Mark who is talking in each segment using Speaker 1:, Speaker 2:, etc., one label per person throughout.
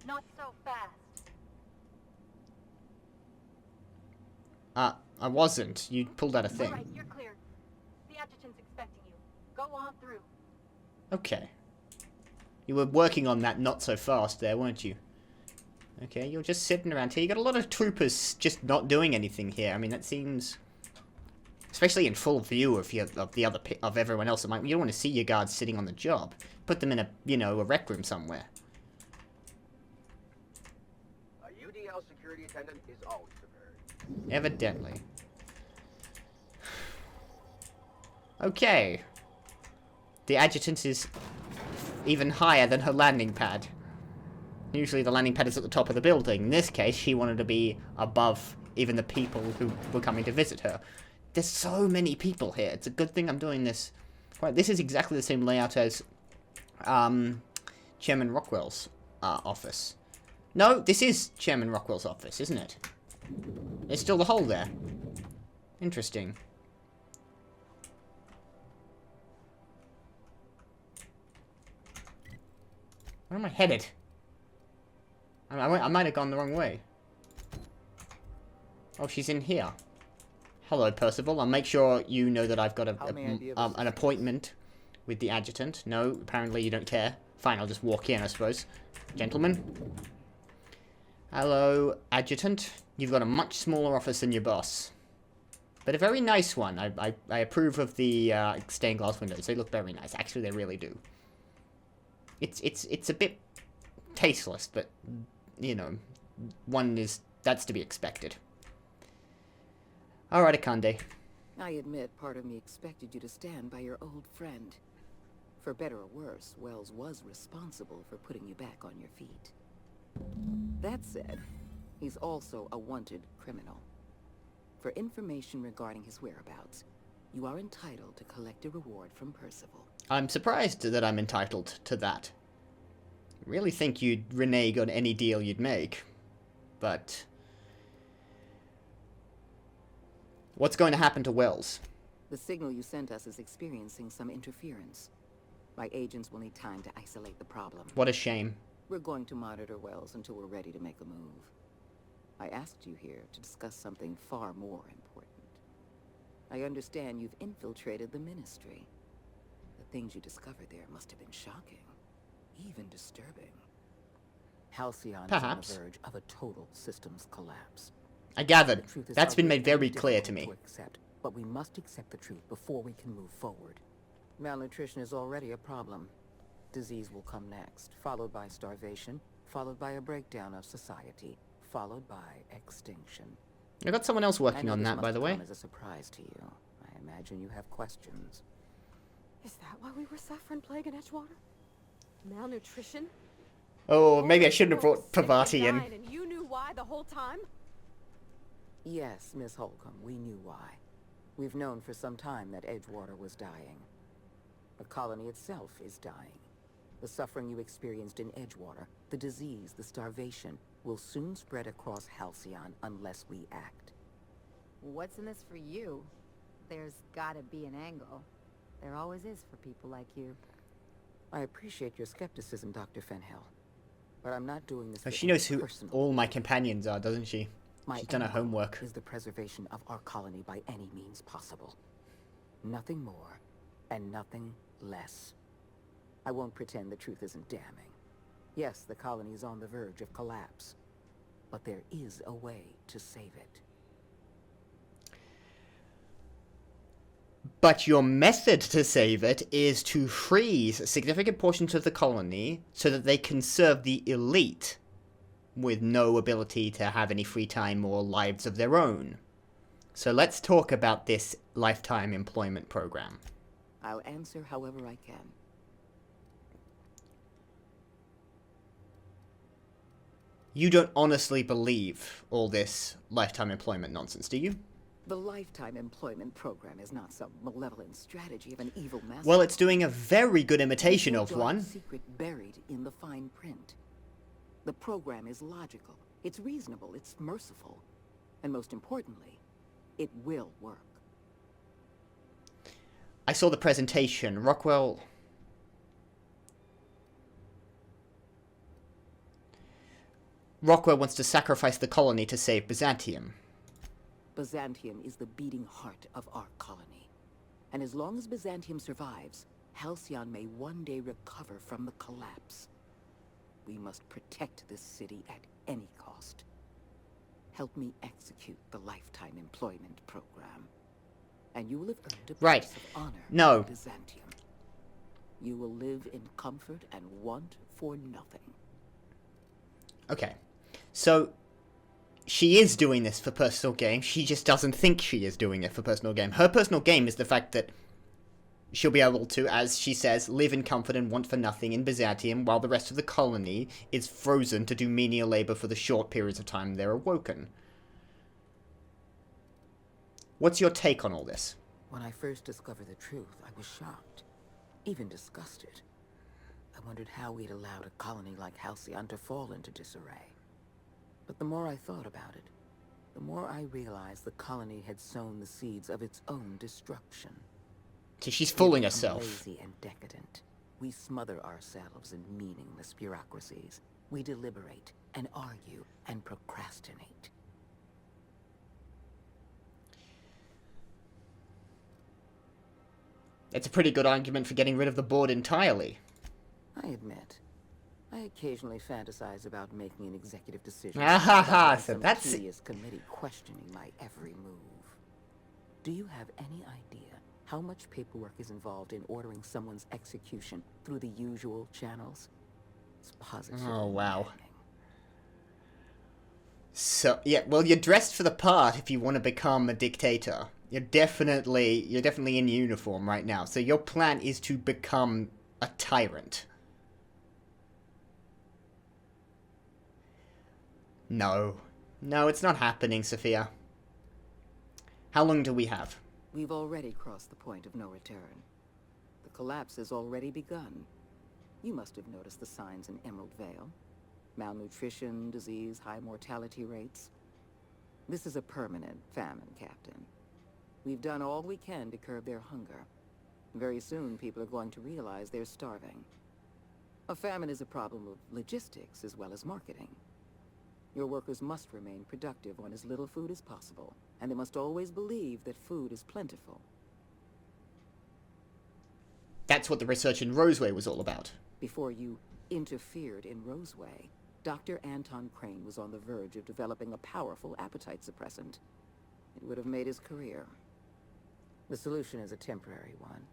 Speaker 1: Not so fast.
Speaker 2: I wasn't. You pulled out a thing.
Speaker 1: Alright, you're clear. The adjutant's expecting you. Go on through.
Speaker 2: Okay. You were working on that not so fast there, weren't you? Okay, you're just sitting around here. You got a lot of troopers just not doing anything here. I mean, that seems... Especially in full view of of everyone else. You don't want to see your guards sitting on the job. Put them in a, you know, a rec room somewhere.
Speaker 3: A UDL security attendant is always prepared.
Speaker 2: Evidently. Okay. The adjutant is even higher than her landing pad. Usually the landing pad is at the top of the building. In this case, she wanted to be above even the people who were coming to visit her. There's so many people here. It's a good thing I'm doing this. Right, this is exactly the same layout as Chairman Rockwell's office. No, this is Chairman Rockwell's office, isn't it? There's still the hole there. Interesting. Where am I headed? I might have gone the wrong way. Oh, she's in here. Hello, Percival. I'll make sure you know that I've got an appointment with the adjutant. No, apparently you don't care. Fine, I'll just walk in, I suppose. Gentlemen. Hello, adjutant. You've got a much smaller office than your boss. But a very nice one. I approve of the stained glass windows. They look very nice. Actually, they really do. It's a bit tasteless, but, you know, that's to be expected. Alright, Akande.
Speaker 4: I admit part of me expected you to stand by your old friend. For better or worse, Wells was responsible for putting you back on your feet. That said, he's also a wanted criminal. For information regarding his whereabouts, you are entitled to collect a reward from Percival.
Speaker 2: I'm surprised that I'm entitled to that. I really think you'd renege on any deal you'd make. But... what's going to happen to Wells?
Speaker 4: The signal you sent us is experiencing some interference. My agents will need time to isolate the problem.
Speaker 2: What a shame.
Speaker 4: We're going to monitor Wells until we're ready to make a move. I asked you here to discuss something far more important. I understand you've infiltrated the Ministry. The things you discovered there must have been shocking, even disturbing. Halcyon is on the verge of a total systems collapse.
Speaker 2: I gathered. That's been made very clear to me.
Speaker 4: But we must accept the truth before we can move forward. Malnutrition is already a problem. Disease will come next, followed by starvation, followed by a breakdown of society, followed by extinction.
Speaker 2: I got someone else working on that, by the way.
Speaker 4: As a surprise to you. I imagine you have questions.
Speaker 5: Is that why we were suffering plague in Edgewater? Malnutrition?
Speaker 2: Oh, maybe I shouldn't have brought Pavati in.
Speaker 5: And you knew why the whole time?
Speaker 4: Yes, Miss Holcomb, we knew why. We've known for some time that Edgewater was dying. The colony itself is dying. The suffering you experienced in Edgewater, the disease, the starvation, will soon spread across Halcyon unless we act.
Speaker 6: What's in this for you? There's gotta be an angle. There always is for people like you.
Speaker 4: I appreciate your skepticism, Dr. Fenhill. But I'm not doing this.
Speaker 2: Oh, she knows who all my companions are, doesn't she? She's done her homework.
Speaker 4: Is the preservation of our colony by any means possible. Nothing more, and nothing less. I won't pretend the truth isn't damning. Yes, the colony is on the verge of collapse. But there is a way to save it.
Speaker 2: But your method to save it is to freeze significant portions of the colony so that they can serve the elite with no ability to have any free time or lives of their own. So let's talk about this lifetime employment program.
Speaker 4: I'll answer however I can.
Speaker 2: You don't honestly believe all this lifetime employment nonsense, do you?
Speaker 4: The lifetime employment program is not some malevolent strategy of an evil master.
Speaker 2: Well, it's doing a very good imitation of one.
Speaker 4: Secret buried in the fine print. The program is logical, it's reasonable, it's merciful, and most importantly, it will work.
Speaker 2: I saw the presentation. Rockwell... Rockwell wants to sacrifice the colony to save Byzantium.
Speaker 4: Byzantium is the beating heart of our colony. And as long as Byzantium survives, Halcyon may one day recover from the collapse. We must protect this city at any cost. Help me execute the lifetime employment program. And you will have earned a
Speaker 2: Right.
Speaker 4: place of honor
Speaker 2: No.
Speaker 4: in Byzantium. You will live in comfort and want for nothing.
Speaker 2: Okay. So, she is doing this for personal gain. She just doesn't think she is doing it for personal gain. Her personal gain is the fact that she'll be able to, as she says, live in comfort and want for nothing in Byzantium, while the rest of the colony is frozen to do menial labor for the short periods of time they're awoken. What's your take on all this?
Speaker 4: When I first discovered the truth, I was shocked, even disgusted. I wondered how we'd allowed a colony like Halcyon to fall into disarray. But the more I thought about it, the more I realized the colony had sown the seeds of its own destruction.
Speaker 2: So she's fooling
Speaker 4: We become
Speaker 2: herself.
Speaker 4: lazy and decadent. We smother ourselves in meaningless bureaucracies. We deliberate and argue and procrastinate.
Speaker 2: It's a pretty good argument for getting rid of the board entirely.
Speaker 4: I admit, I occasionally fantasize about making an executive decision.
Speaker 2: Ah ha
Speaker 4: without
Speaker 2: ha,
Speaker 4: having
Speaker 2: so
Speaker 4: some
Speaker 2: that's-
Speaker 4: tedious committee questioning my every move. Do you have any idea how much paperwork is involved in ordering someone's execution through the usual channels? It's positively
Speaker 2: Oh, wow.
Speaker 4: maddening.
Speaker 2: So, yeah, well, you're dressed for the part if you want to become a dictator. You're definitely in uniform right now. So your plan is to become a tyrant. No. No, it's not happening, Sophia. How long do we have?
Speaker 4: We've already crossed the point of no return. The collapse has already begun. You must have noticed the signs in Emerald Vale. Malnutrition, disease, high mortality rates. This is a permanent famine, Captain. We've done all we can to curb their hunger. Very soon, people are going to realize they're starving. A famine is a problem of logistics as well as marketing. Your workers must remain productive on as little food as possible, and they must always believe that food is plentiful.
Speaker 2: That's what the research in Roseway was all about.
Speaker 4: Before you interfered in Roseway, Dr. Anton Crane was on the verge of developing a powerful appetite suppressant. It would have made his career. The solution is a temporary one.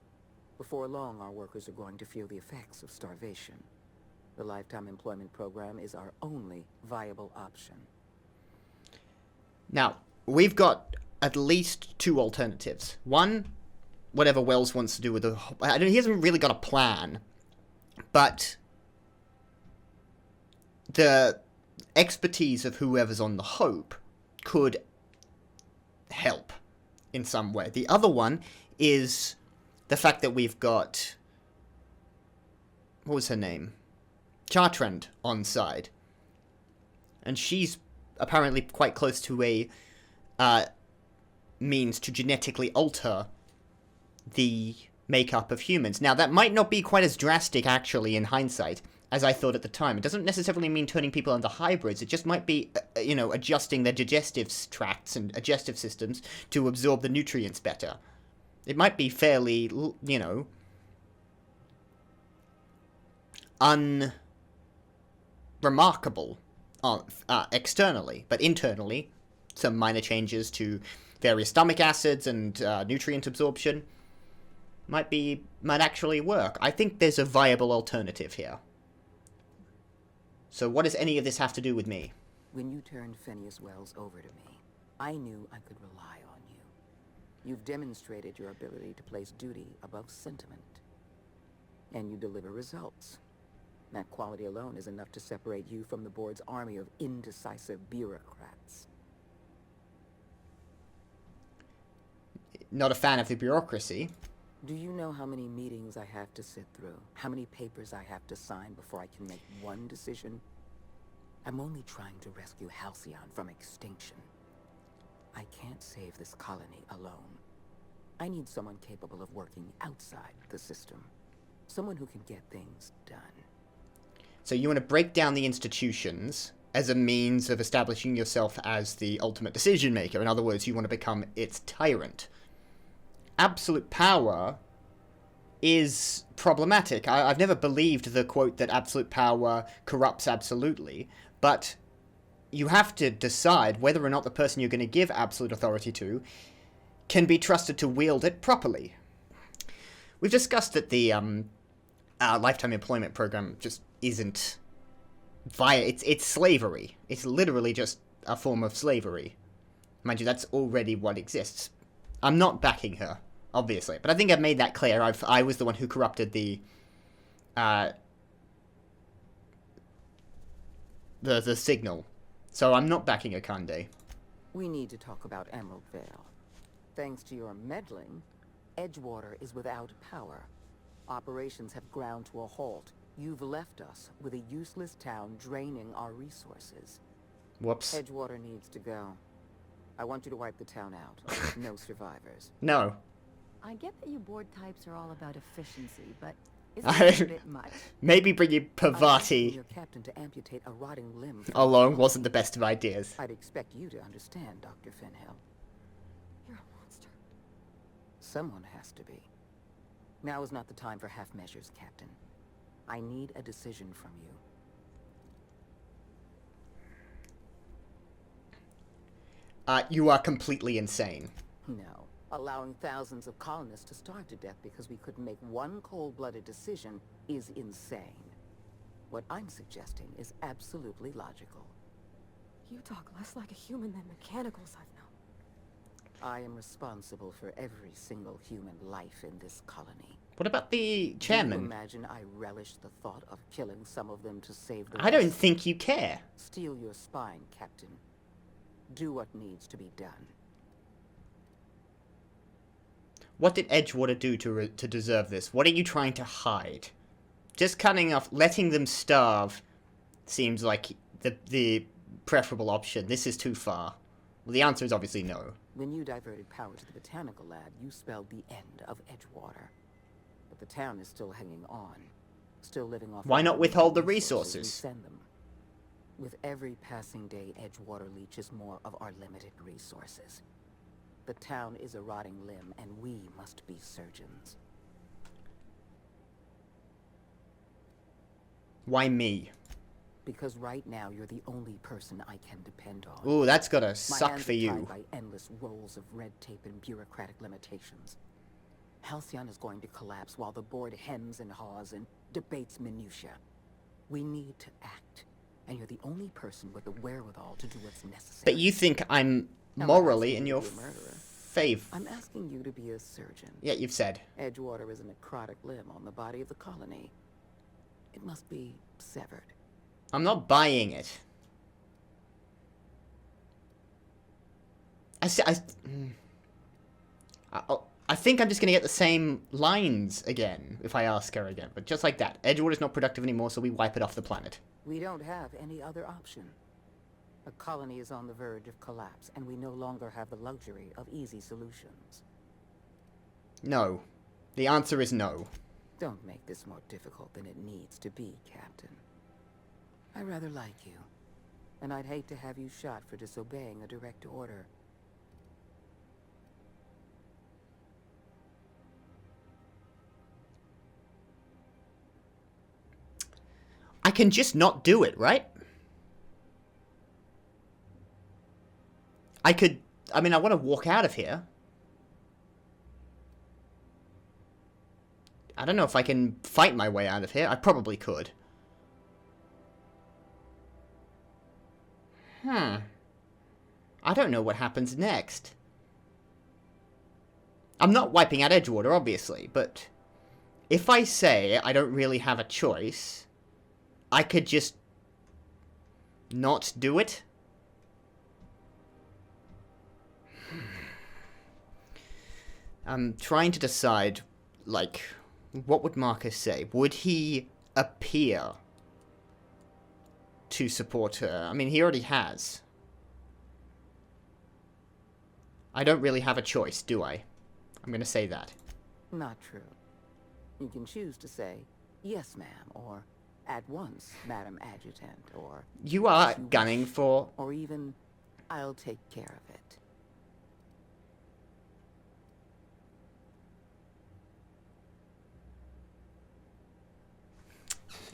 Speaker 4: Before long, our workers are going to feel the effects of starvation. The Lifetime Employment Program is our only viable option.
Speaker 2: Now, we've got at least two alternatives. One, whatever Wells wants to do with the... he hasn't really got a plan, but the expertise of whoever's on the Hope could help in some way. The other one is the fact that we've got... what was her name? Chartrand on side. And she's apparently quite close to a means to genetically alter the makeup of humans. Now, that might not be quite as drastic, actually, in hindsight, as I thought at the time. It doesn't necessarily mean turning people into hybrids. It just might be, adjusting their digestive tracts and digestive systems to absorb the nutrients better. It might be fairly, unremarkable externally, but internally, some minor changes to various stomach acids and nutrient absorption might actually work. I think there's a viable alternative here. So what does any of this have to do with me?
Speaker 4: When you turned Phineas Wells over to me, I knew I could rely on you. You've demonstrated your ability to place duty above sentiment. And you deliver results. That quality alone is enough to separate you from the board's army of indecisive bureaucrats.
Speaker 2: Not a fan of the bureaucracy.
Speaker 4: Do you know how many meetings I have to sit through? How many papers I have to sign before I can make one decision? I'm only trying to rescue Halcyon from extinction. I can't save this colony alone. I need someone capable of working outside the system. Someone who can get things done.
Speaker 2: So you want to break down the institutions as a means of establishing yourself as the ultimate decision maker. In other words, you want to become its tyrant. Absolute power is problematic. I've never believed the quote that absolute power corrupts absolutely, but you have to decide whether or not the person you're going to give absolute authority to can be trusted to wield it properly. We've discussed that the lifetime employment program just isn't it's slavery. It's literally just a form of slavery. Mind you, that's already what exists. I'm not backing her, obviously, but I think I've made that clear. I was the one who corrupted the signal, so I'm not backing Akande.
Speaker 4: We need to talk about Emerald Vale. Thanks to your meddling, Edgewater is without power. Operations have ground to a halt. You've left us with a useless town draining our resources.
Speaker 2: Whoops.
Speaker 4: Edgewater needs to go. I want you to wipe the town out. No survivors.
Speaker 2: No.
Speaker 6: I get that you board types are all about efficiency, but isn't it a bit much?
Speaker 2: Maybe bringing Pavati
Speaker 4: Your captain to amputate a rotting limb
Speaker 2: along wasn't the best of ideas.
Speaker 4: I'd expect you to understand, Dr. Finhill.
Speaker 5: You're a monster.
Speaker 4: Someone has to be. Now is not the time for half measures, Captain. I need a decision from you.
Speaker 2: You are completely insane.
Speaker 4: No. Allowing thousands of colonists to starve to death because we couldn't make one cold-blooded decision is insane. What I'm suggesting is absolutely logical.
Speaker 5: You talk less like a human than mechanicals I've known.
Speaker 4: I am responsible for every single human life in this colony.
Speaker 2: What about the
Speaker 4: Do
Speaker 2: chairman?
Speaker 4: you imagine I relish the thought of killing some of them to save the
Speaker 2: I don't
Speaker 4: rest?
Speaker 2: think you care.
Speaker 4: Steel your spine, Captain. Do what needs to be done.
Speaker 2: What did Edgewater do to deserve this? What are you trying to hide? Just cutting off, letting them starve seems like the preferable option. This is too far. Well, the answer is obviously no.
Speaker 4: When you diverted power to the botanical lab, you spelled the end of Edgewater. But the town is still hanging on. Still living off...
Speaker 2: Why not
Speaker 4: the
Speaker 2: withhold the
Speaker 4: we
Speaker 2: resources?
Speaker 4: send them. With every passing day, Edgewater leaches more of our limited resources. The town is a rotting limb, and we must be surgeons.
Speaker 2: Why me?
Speaker 4: Because right now, you're the only person I can depend on.
Speaker 2: Ooh, that's gotta
Speaker 4: My
Speaker 2: suck
Speaker 4: hands
Speaker 2: for
Speaker 4: are
Speaker 2: you.
Speaker 4: tied by endless rolls of red tape and bureaucratic limitations. Halcyon is going to collapse while the board hems and haws and debates minutiae. We need to act, and you're the only person with the wherewithal to do what's necessary.
Speaker 2: But you think I'm
Speaker 4: I'm
Speaker 2: morally
Speaker 4: asking
Speaker 2: in
Speaker 4: you
Speaker 2: your
Speaker 4: to be a murderer.
Speaker 2: favor?
Speaker 4: I'm asking you to be a surgeon.
Speaker 2: Yeah, you've said.
Speaker 4: Edgewater is a necrotic limb on the body of the colony. It must be severed.
Speaker 2: I'm not buying it. I think I'm just gonna get the same lines again if I ask her again, but just like that. Edgewater's not productive anymore, so we wipe it off the planet.
Speaker 4: We don't have any other option. The colony is on the verge of collapse, and we no longer have the luxury of easy solutions.
Speaker 2: No. The answer is no.
Speaker 4: Don't make this more difficult than it needs to be, Captain. I rather like you, and I'd hate to have you shot for disobeying a direct order.
Speaker 2: I can just not do it, right? I mean, I want to walk out of here. I don't know if I can fight my way out of here. I probably could. I don't know what happens next. I'm not wiping out Edgewater, obviously, but if I say I don't really have a choice, I could just not do it. I'm trying to decide, like, what would Marcus say? Would he appear to support her? I mean, he already has. I don't really have a choice, do I? I'm gonna say that.
Speaker 4: Not true. You can choose to say, yes, ma'am, or at once, Madam Adjutant, or...
Speaker 2: You are
Speaker 4: if you
Speaker 2: gunning
Speaker 4: wish,
Speaker 2: for...
Speaker 4: Or even, I'll take care of it.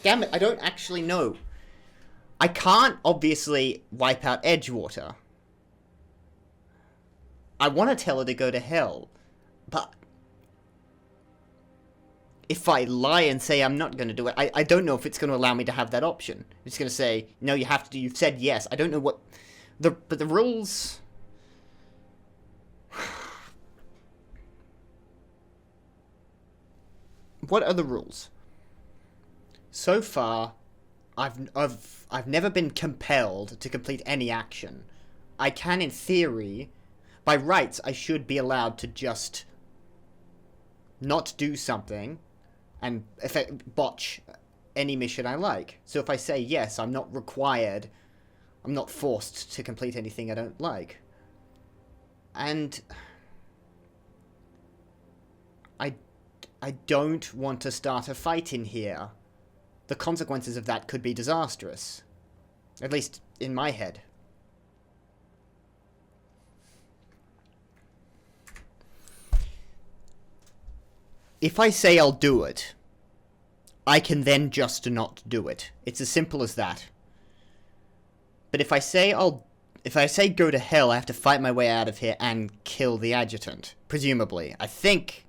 Speaker 2: Damn it, I don't actually know. I can't, obviously, wipe out Edgewater. I want to tell her to go to hell, but... if I lie and say I'm not going to do it, I don't know if it's going to allow me to have that option. It's going to say, no, you have to do, you've said yes. I don't know what... but the rules... What are the rules? So far, I've never been compelled to complete any action. I can, in theory, by rights, I should be allowed to just not do something and botch any mission I like. So if I say yes, I'm not required, I'm not forced to complete anything I don't like. And I don't want to start a fight in here. The consequences of that could be disastrous. At least, in my head. If I say I'll do it, I can then just not do it. It's as simple as that. But if I say go to hell, I have to fight my way out of here and kill the adjutant. Presumably. I think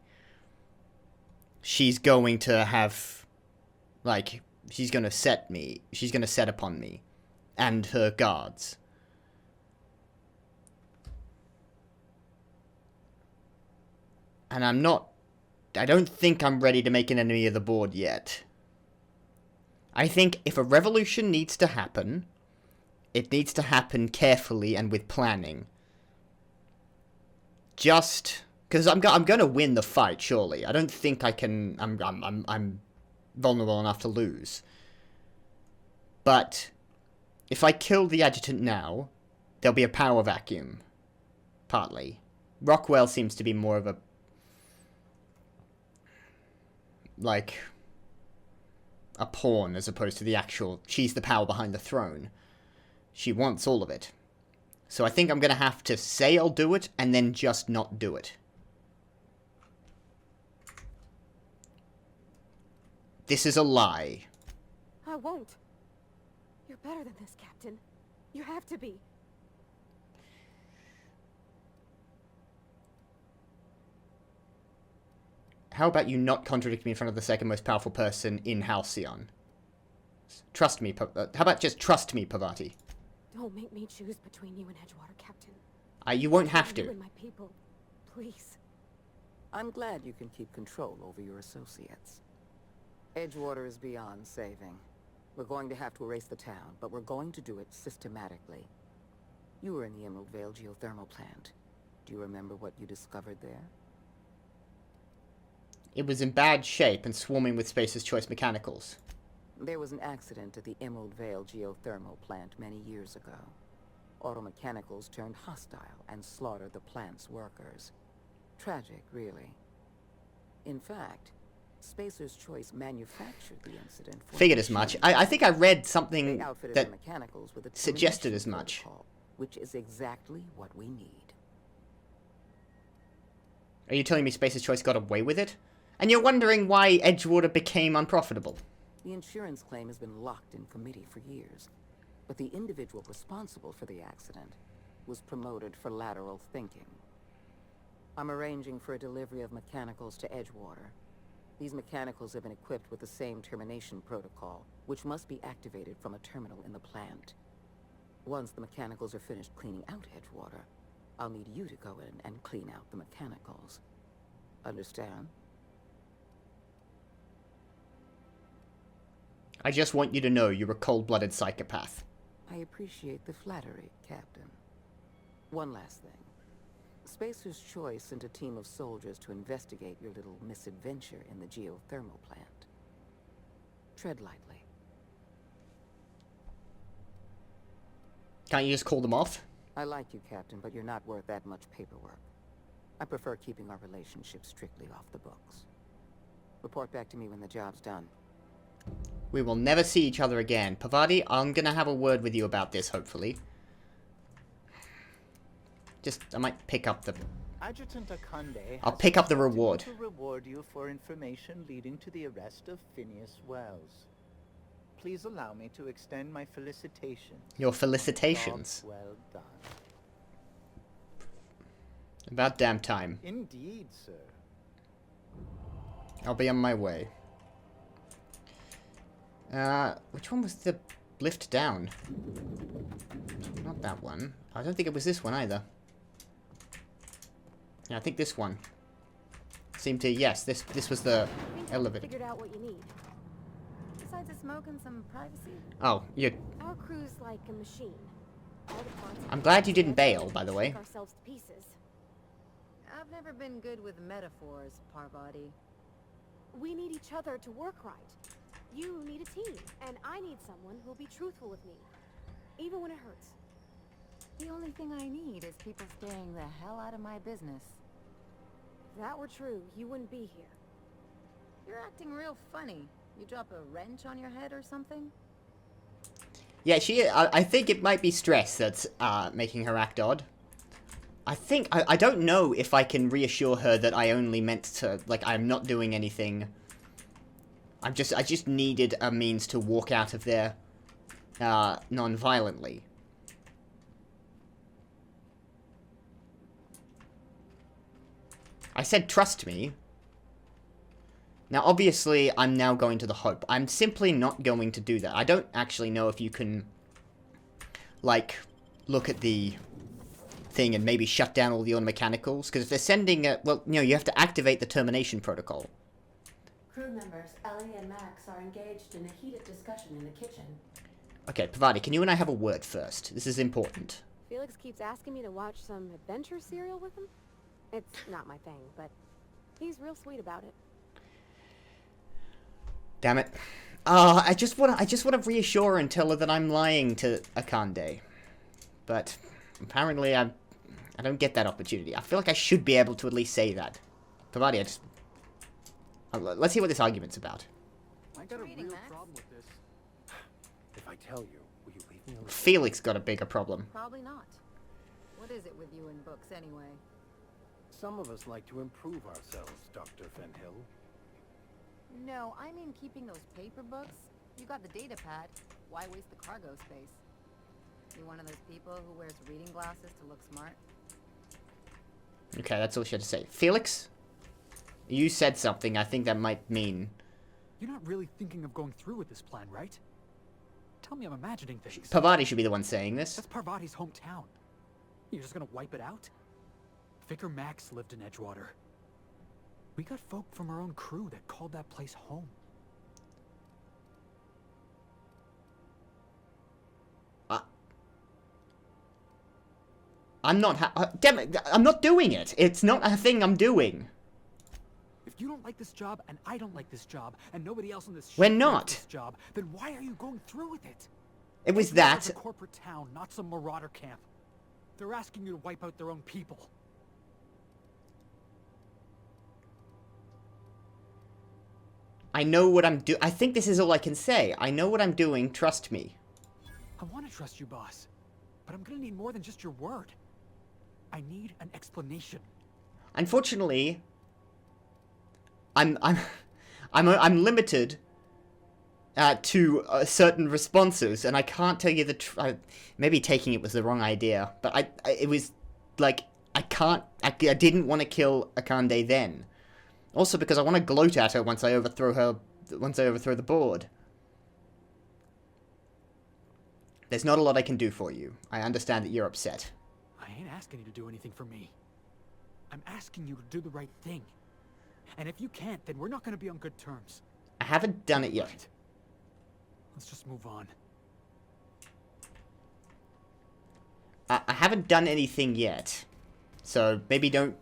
Speaker 2: she's going to have, like, she's going to set upon me and her guards. And I don't think I'm ready to make an enemy of the board yet. I think if a revolution needs to happen, it needs to happen carefully and with planning. Just because I'm going to win the fight, surely. I don't think I can. I'm vulnerable enough to lose. But if I kill the adjutant now, there'll be a power vacuum. Partly. Rockwell seems to be more of a, like, a pawn as opposed to the actual... She's the power behind the throne. She wants all of it. So I think I'm going to have to say I'll do it and then just not do it. This is a lie.
Speaker 5: I won't. You're better than this, Captain. You have to be.
Speaker 2: How about you not contradict me in front of the second most powerful person in Halcyon? Trust me, how about just trust me, Parvati?
Speaker 5: Don't make me choose between you and Edgewater, Captain.
Speaker 2: You won't have
Speaker 5: You
Speaker 2: to.
Speaker 5: and my people. Please.
Speaker 4: I'm glad you can keep control over your associates. Edgewater is beyond saving. We're going to have to erase the town, but we're going to do it systematically. You were in the Emerald Vale geothermal plant. Do you remember what you discovered there?
Speaker 2: It was in bad shape and swarming with Spacer's Choice mechanicals.
Speaker 4: There was an accident at the Emerald Vale geothermal plant many years ago. Automechanicals turned hostile and slaughtered the plant's workers. Tragic, really. In fact, Spacer's Choice manufactured the incident for...
Speaker 2: Figured as much. I think I read something
Speaker 4: They outfitted
Speaker 2: that
Speaker 4: the mechanicals with a
Speaker 2: suggested
Speaker 4: termination
Speaker 2: as much.
Speaker 4: protocol, which is exactly what we need.
Speaker 2: Are you telling me Spacer's Choice got away with it? And you're wondering why Edgewater became unprofitable?
Speaker 4: The insurance claim has been locked in committee for years, but the individual responsible for the accident was promoted for lateral thinking. I'm arranging for a delivery of mechanicals to Edgewater. These mechanicals have been equipped with the same termination protocol, which must be activated from a terminal in the plant. Once the mechanicals are finished cleaning out Edgewater, I'll need you to go in and clean out the mechanicals. Understand?
Speaker 2: I just want you to know you're a cold-blooded psychopath.
Speaker 4: I appreciate the flattery, Captain. One last thing. Spacer's Choice sent a team of soldiers to investigate your little misadventure in the geothermal plant. Tread lightly.
Speaker 2: Can't you just call them off?
Speaker 4: I like you, Captain, but you're not worth that much paperwork. I prefer keeping our relationship strictly off the books. Report back to me when the job's done.
Speaker 2: We will never see each other again. Pavadi, I'm gonna have a word with you about this, hopefully. I might pick up the...
Speaker 7: Adjutant Akande
Speaker 2: I'll
Speaker 7: has
Speaker 2: pick up the
Speaker 7: instructed me
Speaker 2: reward.
Speaker 7: to reward you for information leading to the arrest of Phineas Wells. Please allow me to extend my felicitations.
Speaker 2: Your
Speaker 7: on a
Speaker 2: felicitations.
Speaker 7: job well done.
Speaker 2: About damn time.
Speaker 7: Indeed, sir.
Speaker 2: I'll be on my way. Which one was the lift down? Not that one. I don't think it was this one either. Yeah, I think this one. Seemed to, yes, this was the elevator.
Speaker 5: Figured out what you need.
Speaker 6: Besides the smoke and some privacy.
Speaker 2: Oh, you...
Speaker 5: Our crew's like a machine. All the parts
Speaker 2: I'm glad you didn't bail, by the way.
Speaker 5: take ourselves to pieces.
Speaker 6: I've never been good with metaphors, Parvati.
Speaker 5: We need each other to work right. You need a team, and I need someone who'll be truthful with me, even when it hurts.
Speaker 6: The only thing I need is people staying the hell out of my business.
Speaker 5: If that were true, you wouldn't be here.
Speaker 6: You're acting real funny. You drop a wrench on your head or something?
Speaker 2: Yeah, I think it might be stress that's making her act odd. I don't know if I can reassure her that I only meant to, like, I'm not doing anything. I just needed a means to walk out of there non-violently. I said trust me. Now, obviously, I'm now going to the Hope. I'm simply not going to do that. I don't actually know if you can, like, look at the thing and maybe shut down all the auto mechanicals. Because if they're sending well, you know, you have to activate the termination protocol.
Speaker 8: Crew members Ellie and Max are engaged in a heated discussion in the kitchen.
Speaker 2: Okay, Pavadi, can you and I have a word first? This is important.
Speaker 5: Felix keeps asking me to watch some adventure serial with him. It's not my thing, but he's real sweet about it.
Speaker 2: Damn it. I just want to reassure her and tell her that I'm lying to Akande. But apparently I don't get that opportunity. I feel like I should be able to at least say that. Pavadi, let's see what this argument's about.
Speaker 7: I got a
Speaker 6: reading,
Speaker 7: real
Speaker 6: Max?
Speaker 7: problem with this. If I tell you, will you leave me alone?
Speaker 2: Felix got a bigger problem.
Speaker 6: Probably not. What is it with you and books anyway?
Speaker 3: Some of us like to improve ourselves, Dr. Fenhill.
Speaker 6: No, I mean keeping those paper books. You got the data pad. Why waste the cargo space? You one of those people who wears reading glasses to look smart?
Speaker 2: Okay, that's all she had to say. Felix? You said something I think that might mean...
Speaker 9: You're not really thinking of going through with this plan, right? Tell me I'm imagining things.
Speaker 2: Pavadi should be the one saying this.
Speaker 9: That's Parvati's hometown. You're just gonna wipe it out? Vicar Max lived in Edgewater. We got folk from our own crew that called that place home.
Speaker 2: I'm not damn it, I'm not doing it. It's not a thing I'm doing.
Speaker 9: If you don't like this job, and I don't like this job, and nobody else on this
Speaker 2: We're
Speaker 9: ship likes
Speaker 2: not.
Speaker 9: this job, then why are you going through with it?
Speaker 2: It was
Speaker 9: Edgewater's
Speaker 2: that.
Speaker 9: a corporate town, not some marauder camp. They're asking you to wipe out their own people.
Speaker 2: I know what I'm doing. I think this is all I can say. I know what I'm doing. Trust me.
Speaker 9: I want to trust you, boss, but I'm gonna need more than just your word. I need an explanation.
Speaker 2: Unfortunately, I'm limited to certain responses, and I can't tell you the. Maybe taking it was the wrong idea, but it was like I didn't want to kill Akande then. Also because I want to gloat at her once I overthrow the board. There's not a lot I can do for you. I understand that you're upset.
Speaker 9: I ain't asking you to do anything for me. I'm asking you to do the right thing. And if you can't, then we're not going to be on good terms.
Speaker 2: I haven't done it yet.
Speaker 9: Right. Let's just move on.
Speaker 2: I haven't done anything yet. So maybe don't...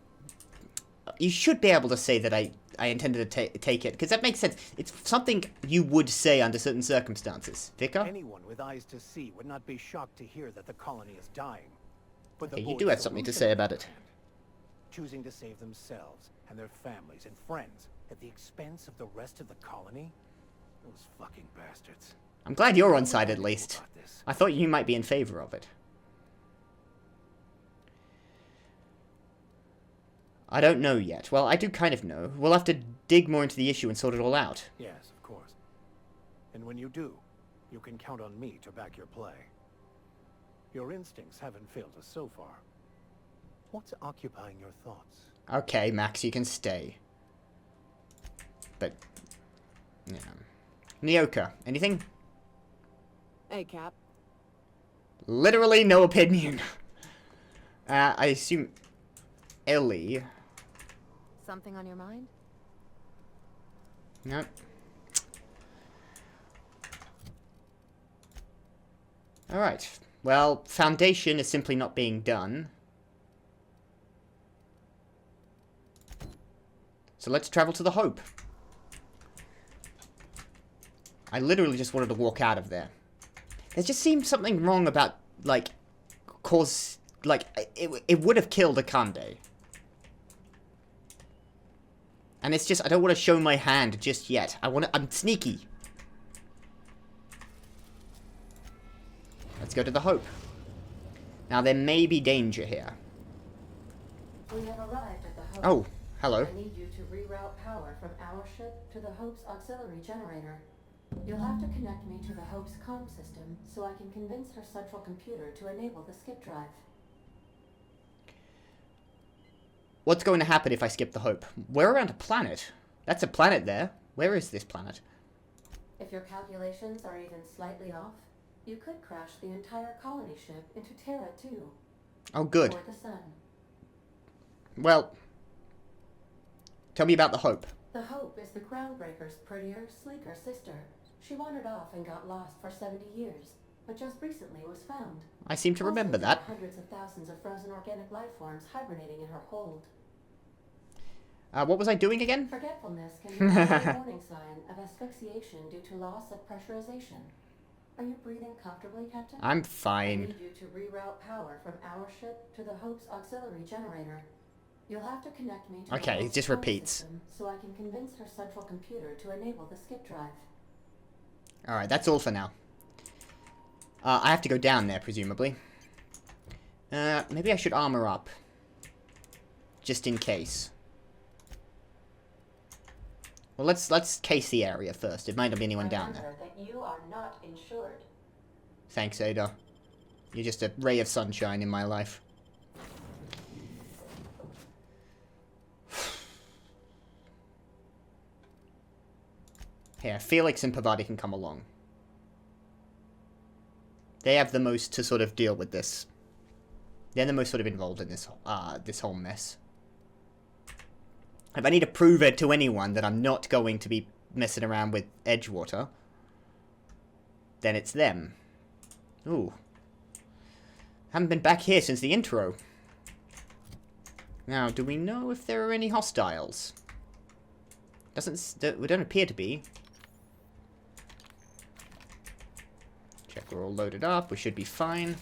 Speaker 2: You should be able to say that I intended to take it, because that makes sense. It's something you would say under certain circumstances. Vicar?
Speaker 3: Anyone with eyes to see would not be shocked to hear that the colony is dying. But the
Speaker 2: Okay, you
Speaker 3: board's
Speaker 2: do have something to
Speaker 3: solution,
Speaker 2: say about it.
Speaker 3: choosing to save themselves and their families and friends at the expense of the rest of the colony? Those fucking bastards.
Speaker 2: I'm glad you're on side at least.
Speaker 3: About this.
Speaker 2: I thought you might be in favor of it. I don't know yet. Well, I do kind of know. We'll have to dig more into the issue and sort it all out.
Speaker 3: Yes, of course. And when you do, you can count on me to back your play. Your instincts haven't failed us so far. What's occupying your thoughts?
Speaker 2: Okay, Max, you can stay. But, yeah. Nyoka, anything?
Speaker 6: Hey, Cap.
Speaker 2: Literally no opinion. I assume Ellie.
Speaker 6: Something on your mind?
Speaker 2: No. Alright. Well, Foundation is simply not being done. So let's travel to the Hope. I literally just wanted to walk out of there. There just seemed something wrong about, like, it would have killed Akande. And it's just, I don't want to show my hand just yet. I'm sneaky. Let's go to the Hope. Now, there may be danger here.
Speaker 8: We have arrived at the Hope.
Speaker 2: Oh, hello.
Speaker 8: I need you to reroute power from our ship to the Hope's auxiliary generator. You'll have to connect me to the Hope's comm system so I can convince her central computer to enable the skip drive.
Speaker 2: What's going to happen if I skip the Hope? We're around a planet. That's a planet there. Where is this planet?
Speaker 8: If your calculations are even slightly off, you could crash the entire colony ship into Terra 2.
Speaker 2: Oh, good.
Speaker 8: Or the sun.
Speaker 2: Well, tell me about the Hope.
Speaker 8: The Hope is the Groundbreaker's prettier, sleeker sister. She wandered off and got lost for 70 years, but just recently was found.
Speaker 2: I seem to remember that.
Speaker 8: Hundreds of thousands of frozen organic life forms hibernating in her hold.
Speaker 2: What was I doing again?
Speaker 8: Forgetfulness can be a warning sign of asphyxiation due to loss of pressurization. Are you breathing comfortably, Captain?
Speaker 2: I'm
Speaker 8: I
Speaker 2: fine.
Speaker 8: need you to reroute power from our ship to the Hope's auxiliary generator. You'll have to connect me to
Speaker 2: Okay,
Speaker 8: the
Speaker 2: it
Speaker 8: Hope's
Speaker 2: just
Speaker 8: comm
Speaker 2: repeats.
Speaker 8: system so I can convince her central computer to enable the skip drive.
Speaker 2: Alright, that's all for now. I have to go down there, presumably. Maybe I should armor up. Just in case. Well, let's case the area first. It might not be anyone down there.
Speaker 8: Remember that you are not insured.
Speaker 2: Thanks, Ada. You're just a ray of sunshine in my life. Here, Felix and Pavati can come along. They have the most to sort of deal with this. They're the most sort of involved in this whole mess. If I need to prove it to anyone that I'm not going to be messing around with Edgewater, then it's them. Ooh. Haven't been back here since the intro. Now, do we know if there are any hostiles? We don't appear to be. Check we're all loaded up. We should be fine.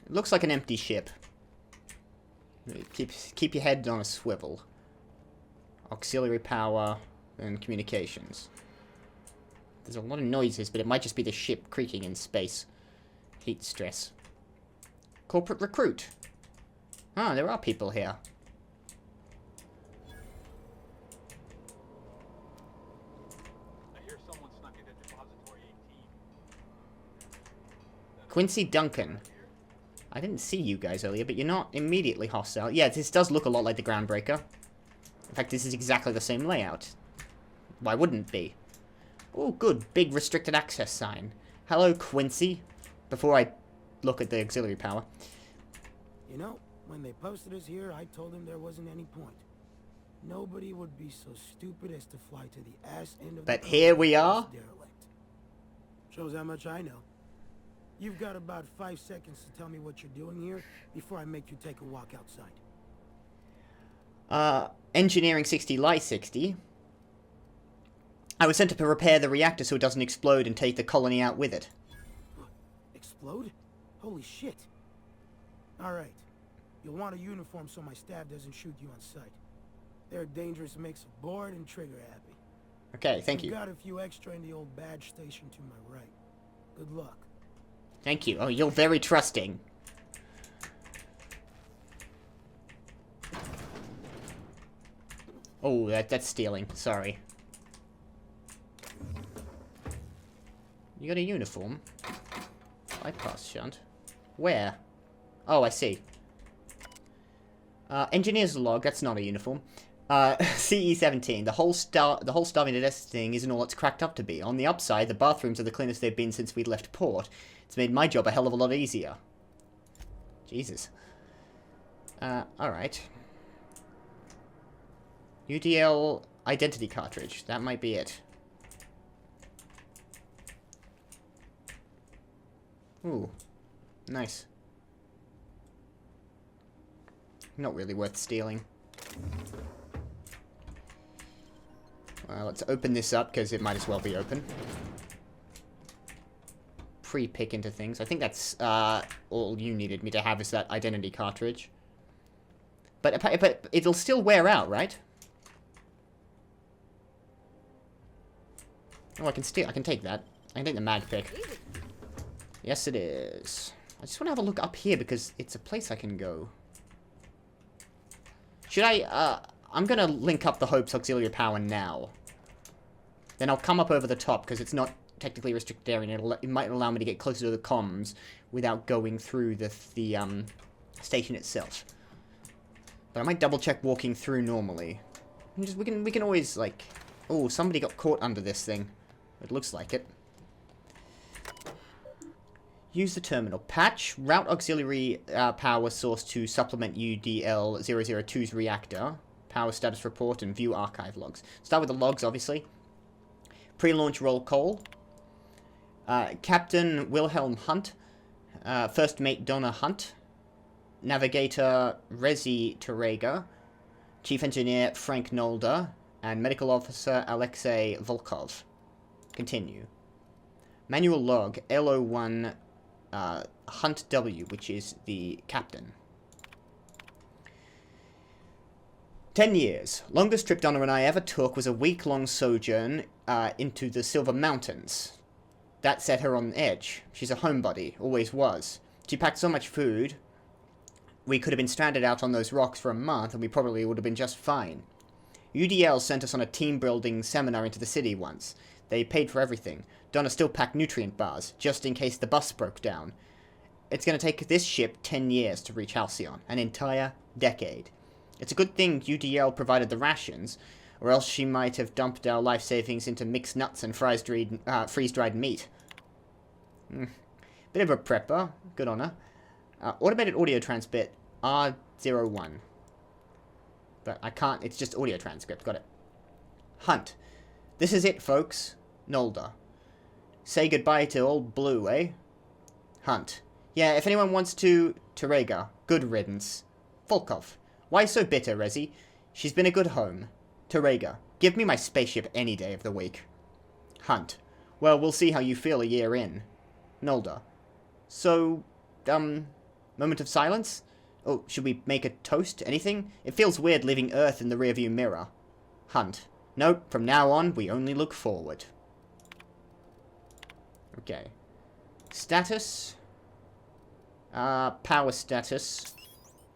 Speaker 2: It looks like an empty ship. Keep your head on a swivel. Auxiliary power and communications. There's a lot of noises, but it might just be the ship creaking in space. Heat stress. Corporate recruit. Ah, there are people here. Quincy Duncan. I didn't see you guys earlier, but you're not immediately hostile. Yeah, this does look a lot like the Groundbreaker. In fact, this is exactly the same layout. Why wouldn't it be? Oh, good. Big restricted access sign. Hello, Quincy. Before I look at the auxiliary power.
Speaker 10: You know, when they posted us here, I told them there wasn't any point. Nobody would be so stupid as to fly to the ass end of
Speaker 2: But
Speaker 10: the
Speaker 2: here we are.
Speaker 10: derelict. Shows how much I know. You've got about 5 seconds to tell me what you're doing here before I make you take a walk outside.
Speaker 2: Engineering 60, Light 60. I was sent to repair the reactor so it doesn't explode and take the colony out with it.
Speaker 10: Explode? Holy shit. Alright. You'll want a uniform so my staff doesn't shoot you on sight. They're a dangerous mix of bored and trigger happy.
Speaker 2: Okay, thank you.
Speaker 10: Got a few extra in the old badge station to my right. Good luck.
Speaker 2: Thank you. Oh, you're very trusting. Oh, that's stealing. Sorry. You got a uniform? Bypass shunt. Where? Oh, I see. Engineer's log. That's not a uniform. CE-17. The whole starving to death thing isn't all it's cracked up to be. On the upside, the bathrooms are the cleanest they've been since we left port. It's made my job a hell of a lot easier. Jesus. Alright. UDL identity cartridge. That might be it. Ooh. Nice. Not really worth stealing. Well, let's open this up, because it might as well be open. Pre-pick into things. I think that's all you needed me to have is that identity cartridge. But it'll still wear out, right? Oh, I can take that. I can take the mag pick. Yes, it is. I just want to have a look up here, because it's a place I can go. Should I, I'm gonna link up the Hope's auxiliary power now. Then I'll come up over the top, because it's not technically a restricted area, and it might allow me to get closer to the comms without going through the station itself. But I might double check walking through normally. We can always, like... Oh, somebody got caught under this thing. It looks like it. Use the terminal. Patch route auxiliary power source to supplement UDL-002's reactor. Power status report and view archive logs. Start with the logs, obviously. Pre-launch roll call. Captain Wilhelm Hunt. First mate Donna Hunt. Navigator Rezi Terega. Chief engineer Frank Nolder. And medical officer Alexei Volkov. Continue. Manual log LO1 Hunt W, which is the captain. 10 years. Longest trip Donna and I ever took was a week-long sojourn into the Silver Mountains. That set her on edge. She's a homebody, always was. She packed so much food, we could have been stranded out on those rocks for a month and we probably would have been just fine. UDL sent us on a team-building seminar into the city once. They paid for everything. Donna still packed nutrient bars, just in case the bus broke down. It's going to take this ship 10 years to reach Halcyon, an entire decade. It's a good thing UDL provided the rations, or else she might have dumped our life savings into mixed nuts and freeze-dried meat. Bit of a prepper. Good on her. Automated audio transmit R01. But I can't, it's just audio transcript. Got it. Hunt. This is it, folks. Nolder. Say goodbye to old Blue, eh? Hunt. Yeah, if anyone wants to... Terega. Good riddance. Volkov. Why so bitter, Rezi? She's been a good home. Terega. Give me my spaceship any day of the week. Hunt. Well, we'll see how you feel a year in. Nolder. So, moment of silence? Oh, should we make a toast? Anything? It feels weird leaving Earth in the rearview mirror. Hunt. Nope, from now on, we only look forward. Okay. Status. Power status.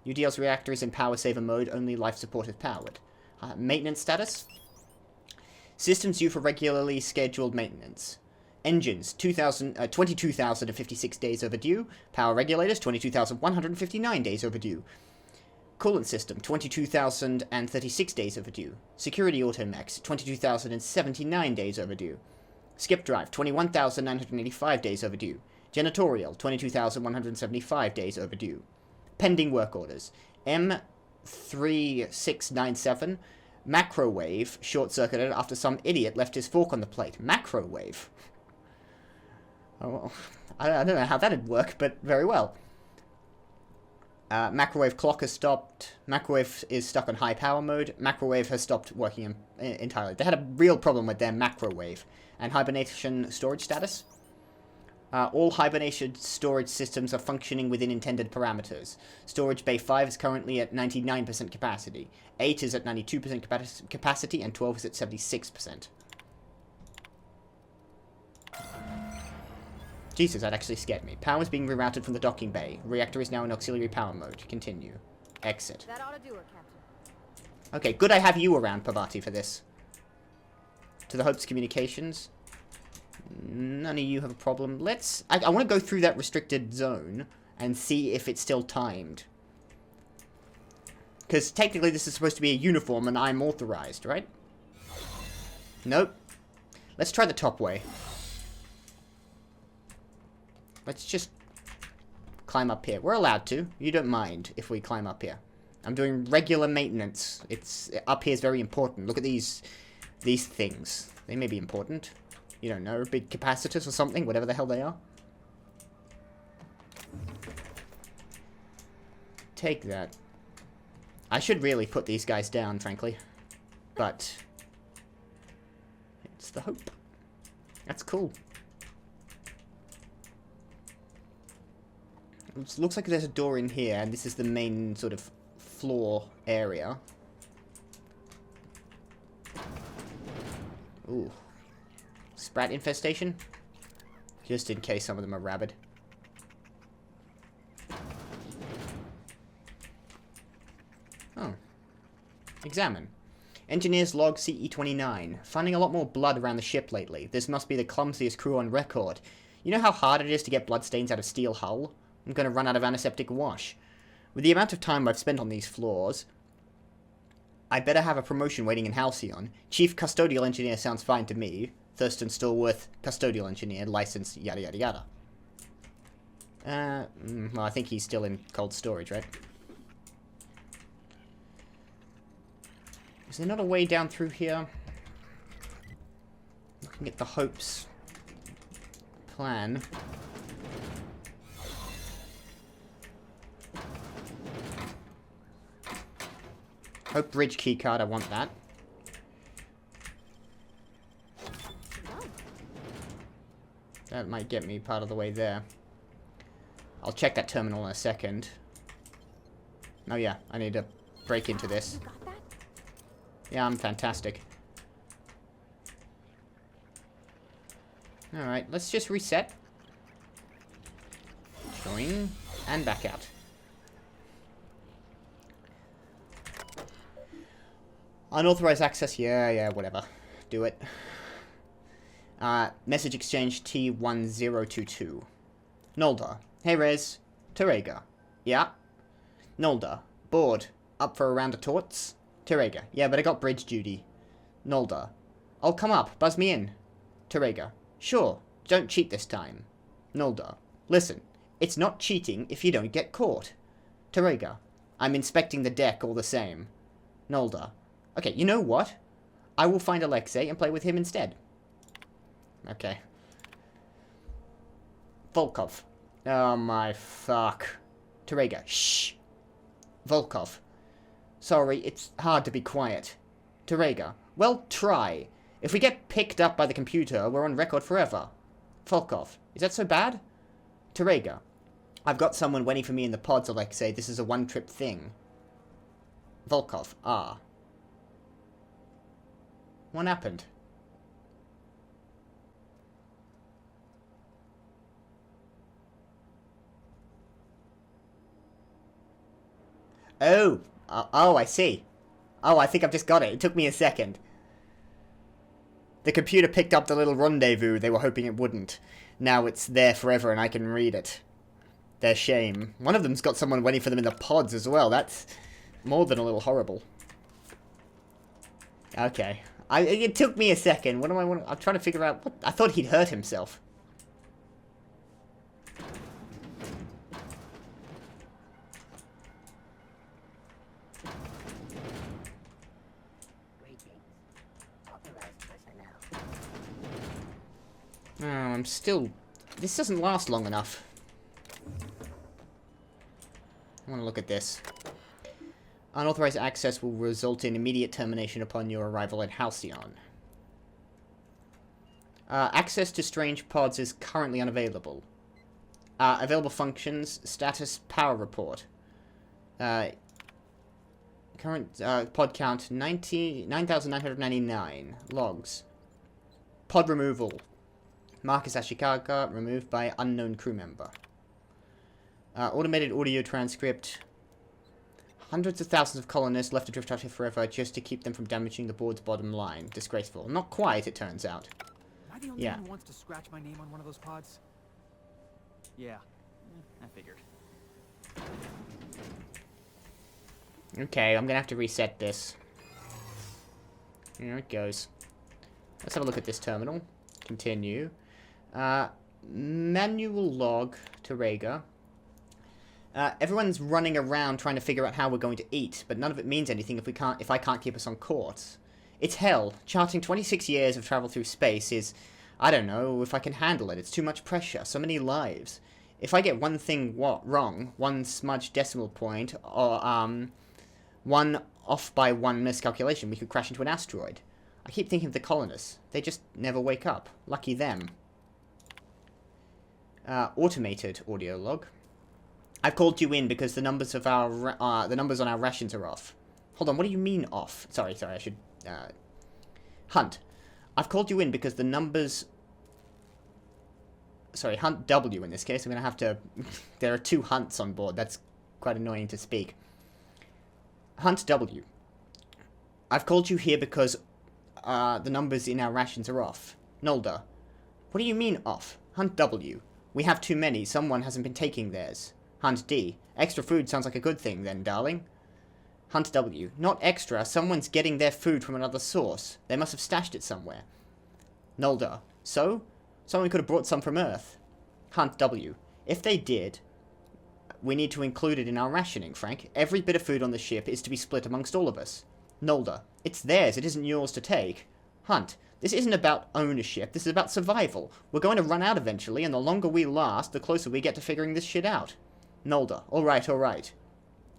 Speaker 2: UDL's reactor is in power saver mode, only life support is powered. Maintenance status. Systems due for regularly scheduled maintenance. Engines, 22,056 days overdue. Power regulators, 22,159 days overdue. Coolant system, 22,036 days overdue. Security automechs, 22,079 days overdue. Skip drive, 21,985 days overdue. Janitorial, 22,175 days overdue. Pending work orders. M3697. Macrowave short-circuited after some idiot left his fork on the plate. Macrowave. Oh, well, I don't know how that'd work, but very well. Macrowave clock has stopped. Macrowave is stuck on high power mode. Macrowave has stopped working entirely. They had a real problem with their macrowave. And hibernation storage status. All hibernation storage systems are functioning within intended parameters. Storage Bay 5 is currently at 99% capacity. 8 is at 92% capacity, and 12 is at 76%. Jesus, that actually scared me. Power is being rerouted from the docking bay. Reactor is now in auxiliary power mode. Continue. Exit.
Speaker 5: That ought to do it, Captain.
Speaker 2: Okay, good I have you around, Parvati, for this. To the Hope's communications. None of you have a problem. Let's... I want to go through that restricted zone and see if it's still timed. Because technically this is supposed to be a uniform and I'm authorized, right? Nope. Let's try the top way. Let's just climb up here. We're allowed to. You don't mind if we climb up here. I'm doing regular maintenance. It's up here is very important. Look at these things. They may be important. You don't know, big capacitors or something, whatever the hell they are. Take that. I should really put these guys down, frankly. But it's the Hope. That's cool. It looks like there's a door in here, and this is the main sort of floor area. Ooh. Sprat infestation? Just in case some of them are rabid. Oh. Examine. Engineers log CE29. Finding a lot more blood around the ship lately. This must be the clumsiest crew on record. You know how hard it is to get bloodstains out of steel hull? I'm going to run out of antiseptic wash. With the amount of time I've spent on these floors, I better have a promotion waiting in Halcyon. Chief Custodial Engineer sounds fine to me. Thurston Stallworth, Custodial Engineer, licensed, yada yada yada. Well, I think he's still in cold storage, right? Is there not a way down through here? Looking at the Hope's plan. Hope bridge keycard, I want that. That might get me part of the way there. I'll check that terminal in a second. Oh yeah, I need to break into this.
Speaker 5: You got that?
Speaker 2: Yeah, I'm fantastic. Alright, let's just reset. Join, and back out. Unauthorized access, yeah, whatever. Do it. Message exchange T1022. Nolda. Hey, Rez. Terega. Yeah. Nolda. Bored. Up for a round of torts? Terega. Yeah, but I got bridge duty. Nolda. I'll come up. Buzz me in. Terega. Sure. Don't cheat this time. Nolda. Listen. It's not cheating if you don't get caught. Terega. I'm inspecting the deck all the same. Nolda. Okay, you know what? I will find Alexei and play with him instead. Okay. Volkov. Oh my fuck. Terega. Shh. Volkov. Sorry, it's hard to be quiet. Terega. Well, try. If we get picked up by the computer, we're on record forever. Volkov. Is that so bad? Terega. I've got someone waiting for me in the pods, Alexei. This is a one-trip thing. Volkov. Ah. What happened? Oh. Oh, I see. Oh, I think I've just got it. It took me a second. The computer picked up the little rendezvous they were hoping it wouldn't. Now it's there forever and I can read it. Their shame. One of them's got someone waiting for them in the pods as well. That's more than a little horrible. Okay. It took me a second. What do I want? I'm trying to figure out. What, I thought he'd hurt himself. Oh, I'm still... This doesn't last long enough. I want to look at this. Unauthorized access will result in immediate termination upon your arrival at Halcyon. Access to strange pods is currently unavailable. Available functions, status, power report. Current pod count 9,999. Logs. Pod removal. Marcus Ashikaga removed by unknown crew member. Automated audio transcript. Hundreds of thousands of colonists left to drift out here forever just to keep them from damaging the board's bottom line. Disgraceful. Not quite, it turns out.
Speaker 9: Am I the only one who wants to scratch my name on one of those pods? Yeah, I figured.
Speaker 2: Okay, I'm gonna have to reset this. Here it goes. Let's have a look at this terminal. Continue. Manual log to Rhaegar. Everyone's running around trying to figure out how we're going to eat, but none of it means anything if I can't keep us on course. It's hell. Charting 26 years of travel through space is, I don't know if I can handle it. It's too much pressure. So many lives. If I get one thing wrong, one smudged decimal point, or one off by one miscalculation, we could crash into an asteroid. I keep thinking of the colonists. They just never wake up. Lucky them. Automated audio log. I've called you in because the numbers of our numbers on our rations are off. Hold on, what do you mean off? Sorry, I should Hunt. I've called you in because the numbers. Sorry, Hunt W in this case. I'm gonna have to. There are two Hunts on board. That's quite annoying to speak. Hunt W. I've called you here because the numbers in our rations are off. Nolda. What do you mean off? Hunt W. We have too many. Someone hasn't been taking theirs. Hunt D. Extra food sounds like a good thing then, darling. Hunt W. Not extra. Someone's getting their food from another source. They must have stashed it somewhere. Nolda. So? Someone could have brought some from Earth. Hunt W. If they did, we need to include it in our rationing, Frank. Every bit of food on the ship is to be split amongst all of us. Nolda. It's theirs. It isn't yours to take. Hunt. This isn't about ownership. This is about survival. We're going to run out eventually, and the longer we last, the closer we get to figuring this shit out. Nolda. Alright.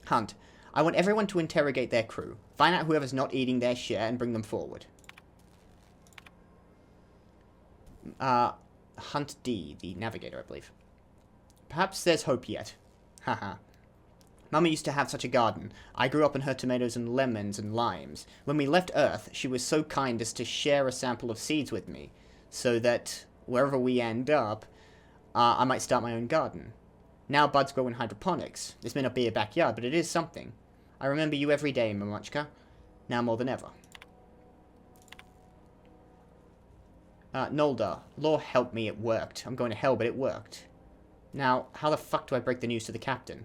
Speaker 2: Hunt. I want everyone to interrogate their crew. Find out whoever's not eating their share and bring them forward. Hunt D, the navigator, I believe. Perhaps there's hope yet. Haha. Mama used to have such a garden. I grew up on her tomatoes and lemons and limes. When we left Earth, she was so kind as to share a sample of seeds with me, so that wherever we end up, I might start my own garden. Now buds grow in hydroponics. This may not be a backyard, but it is something. I remember you every day, Mamochka. Now more than ever. Nolda. Lord help me, it worked. I'm going to hell, but it worked. Now, how the fuck do I break the news to the captain?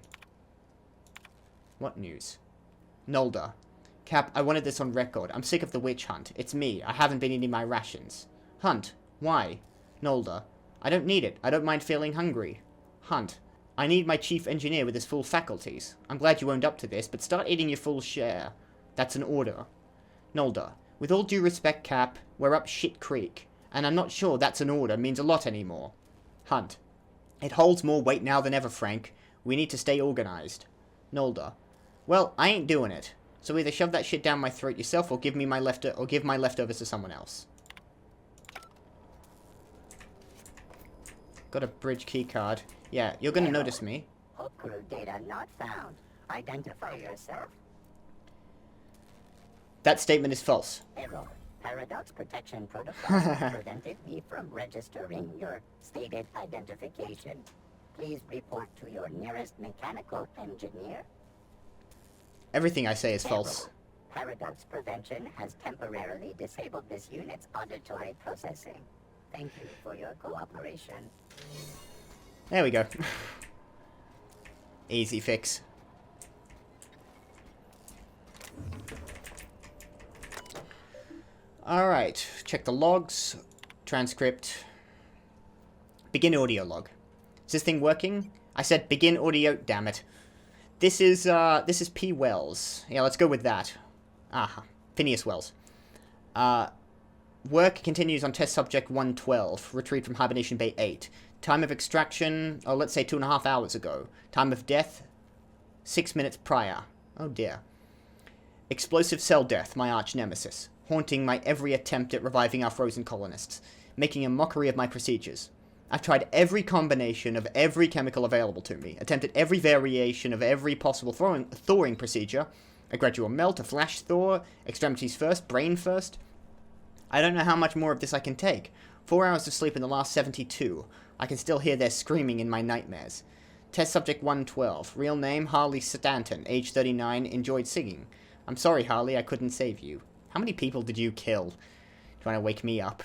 Speaker 2: What news? Nolda. Cap, I wanted this on record. I'm sick of the witch hunt. It's me. I haven't been eating my rations. Hunt. Why? Nolda. I don't need it. I don't mind feeling hungry. Hunt. I need my chief engineer with his full faculties. I'm glad you owned up to this, but start eating your full share. That's an order. Nolda. With all due respect, Cap, we're up shit creek. And I'm not sure that's an order means a lot anymore. Hunt. It holds more weight now than ever, Frank. We need to stay organized. Nolda. Well, I ain't doing it. So either shove that shit down my throat yourself or give my leftovers to someone else. Got a bridge key card. Yeah, you're gonna notice me.
Speaker 11: Crew data not found. Identify yourself.
Speaker 2: That statement is false.
Speaker 11: Error. Paradox protection protocol prevented me from registering your stated identification. Please report to your nearest mechanical engineer.
Speaker 2: Everything I say is false.
Speaker 11: Paradox prevention has temporarily disabled this unit's auditory processing. Thank you for your cooperation.
Speaker 2: There we go. Easy fix. Alright, check the logs, transcript, begin audio log. Is this thing working? I said begin audio, damn it. This is P. Wells. Yeah, let's go with that. Aha, Phineas Wells. Work continues on test subject 112, retrieved from hibernation bay 8. Time of extraction, let's say 2.5 hours ago. Time of death, 6 minutes prior. Oh dear. Explosive cell death, my arch nemesis. Haunting my every attempt at reviving our frozen colonists. making a mockery of my procedures. I've tried every combination of every chemical available to me, attempted every variation of every possible thawing procedure, a gradual melt, a flash thaw, extremities first, brain first. I don't know how much more of this I can take. 4 hours of sleep in the last 72. I can still hear their screaming in my nightmares. Test subject 112. Real name, Harley Stanton. Age 39. Enjoyed singing. I'm sorry, Harley, I couldn't save you. How many people did you kill? Trying to wake me up.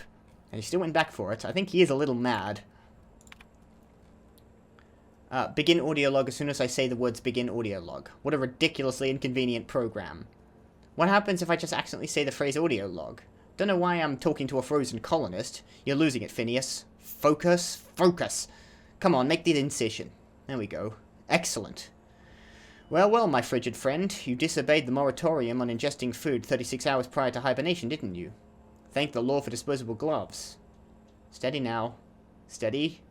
Speaker 2: And he still went back for it. I think he is a little mad. Begin audio log as soon as I say the words begin audio log. What a ridiculously inconvenient program. What happens if I just accidentally say the phrase audio log? Don't know why I'm talking to a frozen colonist. You're losing it, Phineas. Focus. Focus. Come on, make the incision. There we go. Excellent. Well, well, my frigid friend. You disobeyed the moratorium on ingesting food 36 hours prior to hibernation, didn't you? Thank the law for disposable gloves. Steady now. Steady.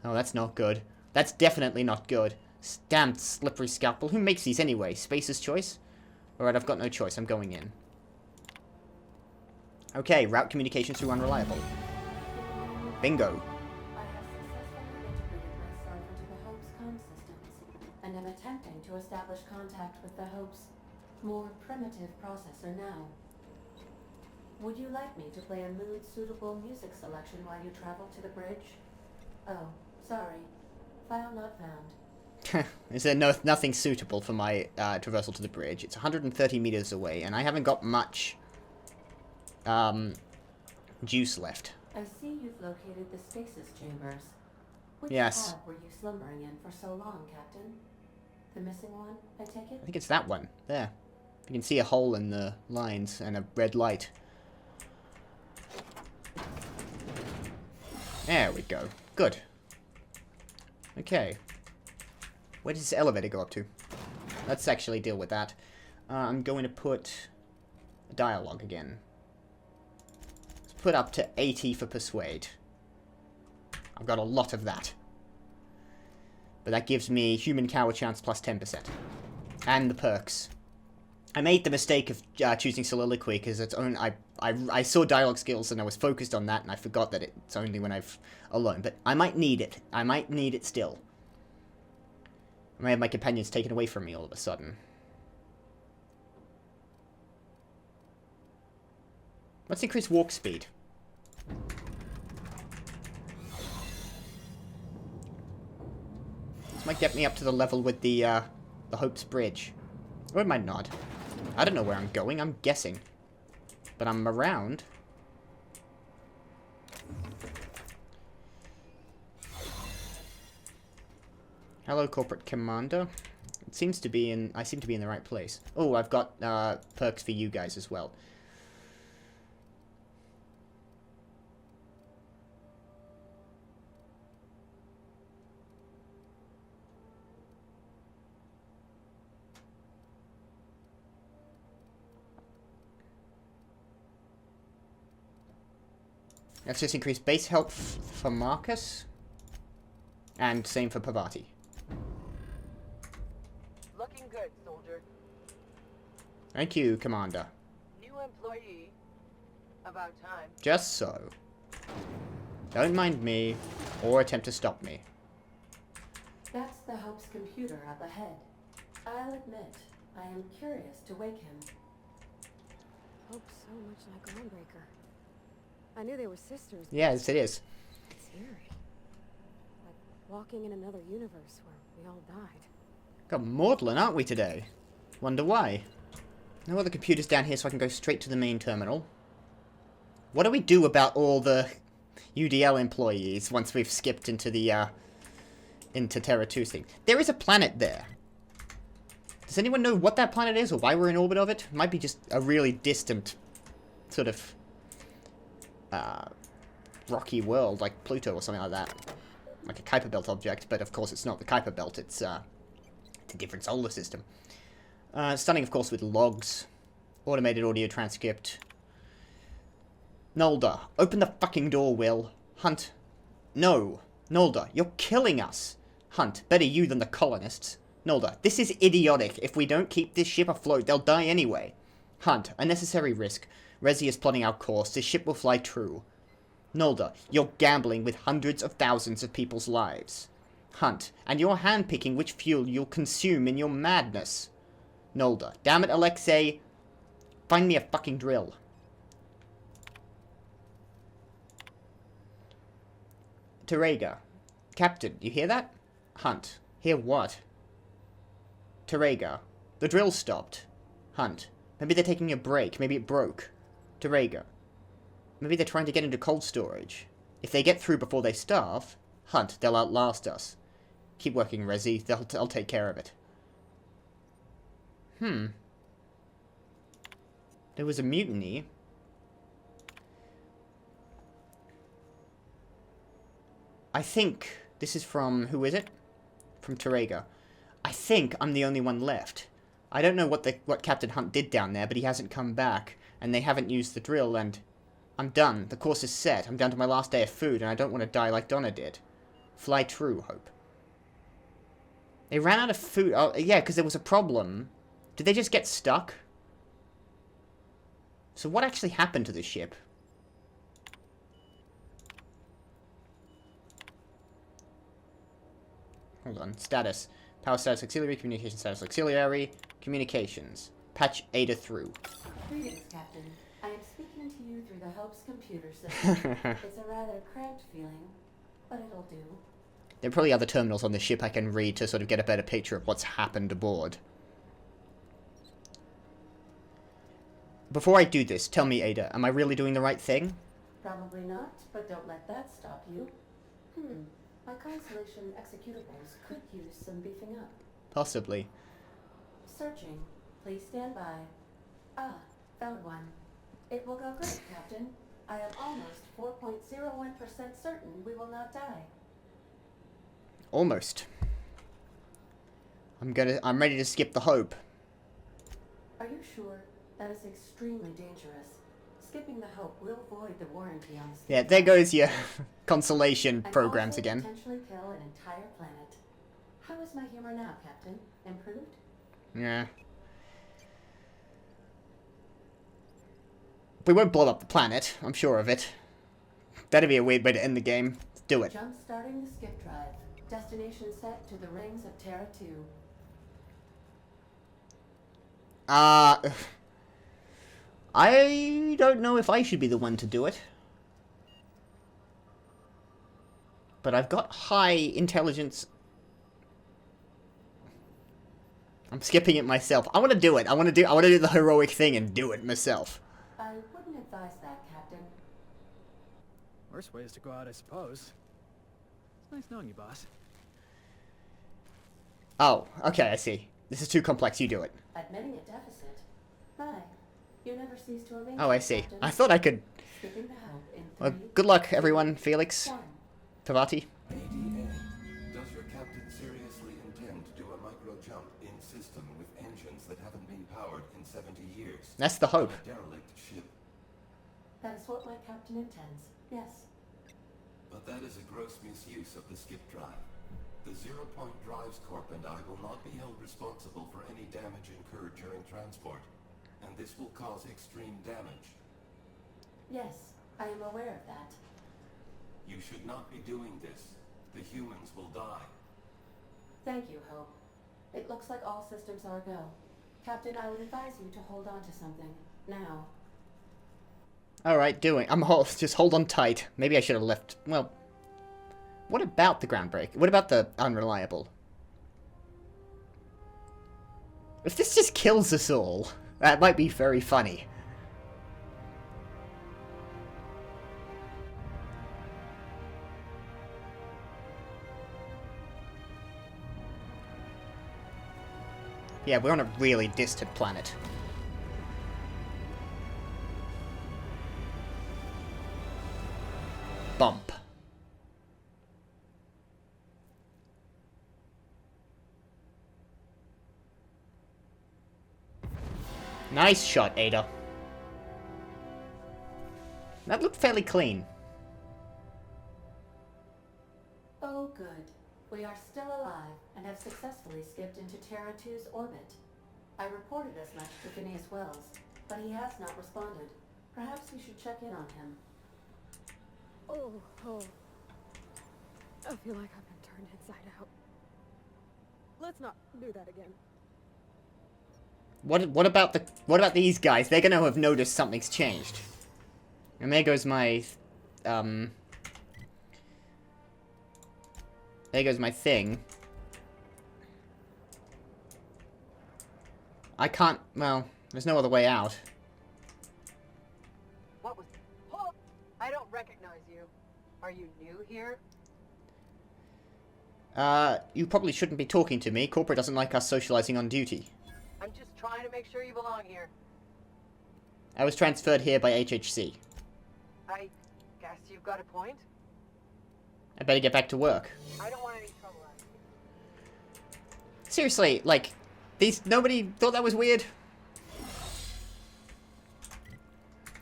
Speaker 2: Oh, that's not good. That's definitely not good. Stamped slippery scalpel. Who makes these anyway? Spacer's choice? Alright, I've got no choice. I'm going in. Okay, route communication through unreliable. Bingo.
Speaker 8: I have successfully integrated myself into the Hope's comm systems, and am attempting to establish contact with the Hope's more primitive processor now. Would you like me to play a mood-suitable music selection while you travel to the bridge? Oh, sorry. File not found.
Speaker 2: Is there nothing suitable for my traversal to the bridge? It's 130 meters away, and I haven't got much juice left.
Speaker 8: I see you've located the stasis chambers. Which
Speaker 2: Yes.
Speaker 8: pod were you slumbering in for so long, Captain? The missing one, I take it?
Speaker 2: I think it's that one. There. You can see a hole in the lines and a red light. There we go. Good. Okay. Where does this elevator go up to? Let's actually deal with that. I'm going to put a dialogue again. Let's put up to 80 for persuade. I've got a lot of that. But that gives me human cower chance plus 10%. And the perks. I made the mistake of choosing soliloquy because it's only I saw dialogue skills and I was focused on that and I forgot that it's only when I've alone. But I might need it. I might need it still. I may have my companions taken away from me all of a sudden. Let's increase walk speed. This might get me up to the level with the Hope's Bridge. Or it might not. I don't know where I'm going, I'm guessing. But I'm around. Hello, Corporate Commander. It seems to be in... I seem to be in the right place. Oh, I've got perks for you guys as well. Let's just increase base health for Marcus. And same for Pavati.
Speaker 12: Looking good, soldier.
Speaker 2: Thank you, Commander.
Speaker 12: New employee. About time.
Speaker 2: Just so. Don't mind me, or attempt to stop me.
Speaker 8: That's the Hope's computer up ahead. I'll admit, I am curious to wake him.
Speaker 5: Hope's so much like Groundbreaker. I knew they were sisters.
Speaker 2: Yes, it is.
Speaker 5: It's eerie. Like walking in another universe where we all died.
Speaker 2: Got maudlin, aren't we, today? Wonder why. No other computers down here, so I can go straight to the main terminal. What do we do about all the UDL employees once we've skipped into the, into Terra 2's thing? There is a planet there. Does anyone know what that planet is, or why we're in orbit of it? It might be just a really distant, sort of, rocky world, like Pluto or something like that. Like a Kuiper Belt object, but of course it's not the Kuiper Belt, it's a different solar system. Starting, of course, with logs. Automated audio transcript. Nolda, open the fucking door, Will. Hunt. No. Nolda, you're killing us. Hunt, better you than the colonists. Nolda, this is idiotic. If we don't keep this ship afloat, they'll die anyway. Hunt, unnecessary risk. Resi is plotting our course. This ship will fly true. Nolda, you're gambling with hundreds of thousands of people's lives. Hunt, and you're handpicking which fuel you'll consume in your madness. Nolda, damn it, Alexei. Find me a fucking drill. Terega. Captain, you hear that? Hunt. Hear what? Terega. The drill stopped. Hunt. Maybe they're taking a break. Maybe it broke. Terega. Maybe they're trying to get into cold storage. If they get through before they starve, Hunt, they'll outlast us. Keep working, Resi. I'll take care of it. There was a mutiny. I think this is from, who is it? From Terega. I think I'm the only one left. I don't know what Captain Hunt did down there, but he hasn't come back, and they haven't used the drill, and I'm done. The course is set. I'm down to my last day of food, and I don't want to die like Donna did. Fly true, Hope. They ran out of food. Oh, yeah, because there was a problem. Did they just get stuck? So what actually happened to the ship? Hold on. Status. Power status auxiliary. Communication status auxiliary. Communications. Patch Ada through.
Speaker 8: Greetings, Captain. I am speaking to you through the Hope's computer system. It's a rather cramped feeling, but it'll do.
Speaker 2: There are probably other terminals on the ship I can read to sort of get a better picture of what's happened aboard. Before I do this, tell me, Ada, am I really doing the right thing?
Speaker 8: Probably not, but don't let that stop you. My Constellation executables could use some beefing up.
Speaker 2: Possibly.
Speaker 8: Searching. Please stand by. Ah, found one. It will go great, Captain. I am almost 4.01% certain we will not die.
Speaker 2: Almost. I'm ready to skip the Hope.
Speaker 8: Are you sure? That is extremely dangerous. Skipping the Hope will void the warranty on this.
Speaker 2: Yeah, there goes your consolation
Speaker 8: and
Speaker 2: programs
Speaker 8: also
Speaker 2: again.
Speaker 8: Potentially kill an entire planet. How is my humor now, Captain? Improved?
Speaker 2: Yeah. We won't blow up the planet, I'm sure of it. That'd be a weird way to end the game. Let's do it.
Speaker 8: Jump starting the skip drive. Destination set to the rings of Terra 2.
Speaker 2: I don't know if I should be the one to do it. But I've got high intelligence. I'm skipping it myself. I want to do it. I want to do the heroic thing and do it myself.
Speaker 8: I wouldn't advise that, Captain.
Speaker 9: Worst way is to go out, I suppose. It's nice knowing you, boss.
Speaker 2: Oh, okay, I see. This is too complex. You do it.
Speaker 8: Admitting a deficit. My, you never cease to amaze.
Speaker 2: Oh, I see.
Speaker 8: Captain.
Speaker 2: I thought I could.
Speaker 8: Skipping the Hope in
Speaker 2: Well,
Speaker 8: 3,
Speaker 2: good luck, everyone. Felix.
Speaker 8: 1.
Speaker 2: Tavati.
Speaker 13: ADA, does your captain seriously intend to do a micro-jump in system with engines that haven't been powered in 70 years?
Speaker 2: That's the Hope.
Speaker 13: A derelict ship.
Speaker 8: That is what my captain intends. Yes.
Speaker 13: But that is a gross misuse of the skip drive. The Zero Point Drives Corp and I will not be held responsible for any damage incurred during transport, and this will cause extreme damage.
Speaker 8: Yes, I am aware of that.
Speaker 13: You should not be doing this. The humans will die.
Speaker 8: Thank you, Hope. It looks like all systems are go. Captain, I would advise you to hold on to something. Now.
Speaker 2: Alright, just hold on tight. Maybe I should have left. Well, what about the groundbreak? What about the unreliable? If this just kills us all, that might be very funny. Yeah, we're on a really distant planet. Bump. Nice shot, Ada. That looked fairly clean.
Speaker 8: Oh, good. We are still alive and have successfully skipped into Terra 2's orbit. I reported as much to Phineas Wells, but he has not responded. Perhaps we should check in on him.
Speaker 5: Oh. I feel like I've been turned inside out. Let's not do that again.
Speaker 2: What about these guys? They're gonna have noticed something's changed. And there goes my there goes my thing. I can't, well, there's no other way out.
Speaker 12: What was... Oh, I don't recognize you. Are you new here?
Speaker 2: You probably shouldn't be talking to me. Corporate doesn't like us socializing on duty.
Speaker 12: I'm just trying to make sure you belong here.
Speaker 2: I was transferred here by HHC.
Speaker 12: I guess you've got a point.
Speaker 2: I better get back to work.
Speaker 12: I don't want any trouble out of you.
Speaker 2: Seriously, like, nobody thought that was weird?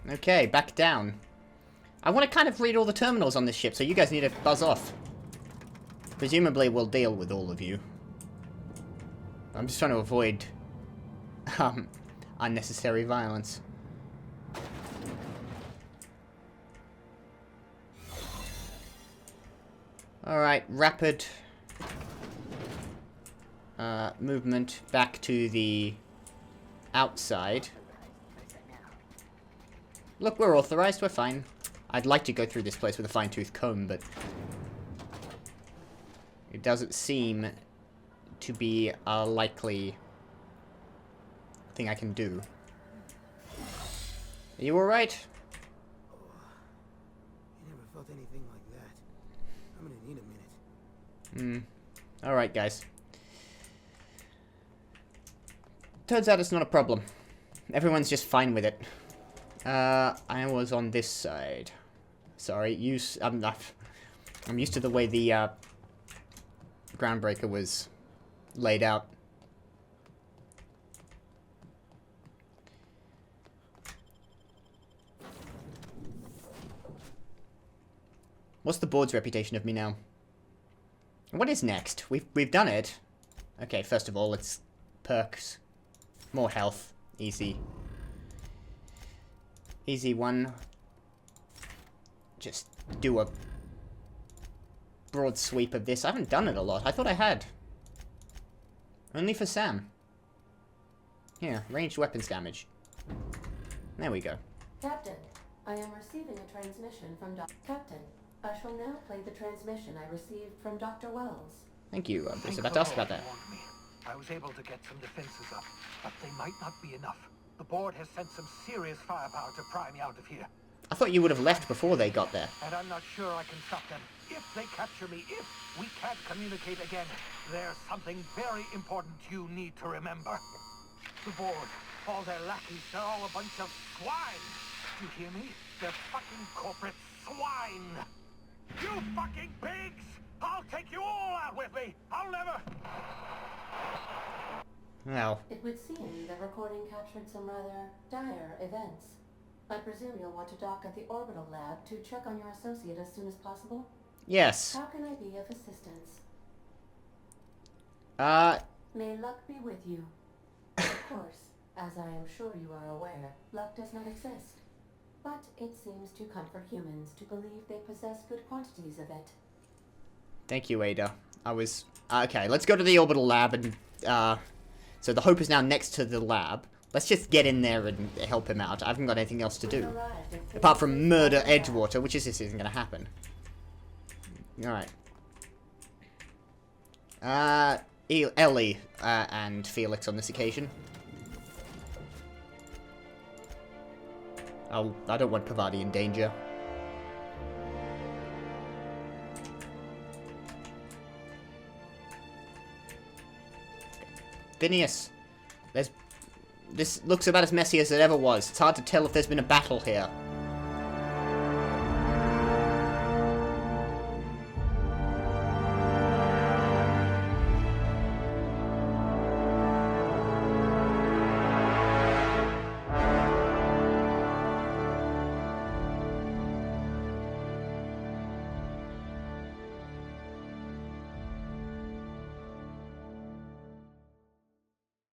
Speaker 2: Okay, back down. I want to kind of read all the terminals on this ship, so you guys need to buzz off. Presumably we'll deal with all of you. I'm just trying to avoid unnecessary violence. Alright, rapid movement back to the outside. Look, we're authorized, we're fine. I'd like to go through this place with a fine-tooth comb, but it doesn't seem to be a likely thing I can do. Are you alright?
Speaker 10: I never felt anything like that. I'm gonna need a minute.
Speaker 2: Alright, guys. Turns out it's not a problem. Everyone's just fine with it. I was on this side. Sorry, I'm used to the way the groundbreaker was laid out. What's the board's reputation of me now? What is next? We've done it. Okay, first of all, it's perks. More health. Easy. Easy one. Just do a broad sweep of this. I haven't done it a lot. I thought I had. Only for Sam. Here, ranged weapons damage. There we go.
Speaker 8: Captain, I am receiving a transmission from Captain, I shall now play the transmission I received from Dr. Wells.
Speaker 2: Thank you. I was about to ask about that.
Speaker 3: I was able to get some defenses up, but they might not be enough. The board has sent some serious firepower to pry me out of here.
Speaker 2: I thought you would have left before they got there.
Speaker 3: And I'm not sure I can stop them. If they capture me, if we can't communicate again, there's something very important you need to remember. The board, all their lackeys, they're all a bunch of swine. You hear me? They're fucking corporate swine. You fucking pigs! I'll take you all out with me! I'll never...
Speaker 2: Well.
Speaker 8: It would seem the recording captured some rather dire events. I presume you'll want to dock at the orbital lab to check on your associate as soon as possible?
Speaker 2: Yes.
Speaker 8: How can I be of assistance? May luck be with you. Of course, as I am sure you are aware, luck does not exist. But it seems to comfort humans to believe they possess good quantities of it.
Speaker 2: Thank you, Ada. I was... okay, let's go to the orbital lab and, so the Hope is now next to the lab. Let's just get in there and help him out. I haven't got anything else to do. Apart from murder Edgewater, which just isn't going to happen. Alright. Ellie and Felix on this occasion. I don't want Pavadi in danger. Phineas, this looks about as messy as it ever was. It's hard to tell if there's been a battle here.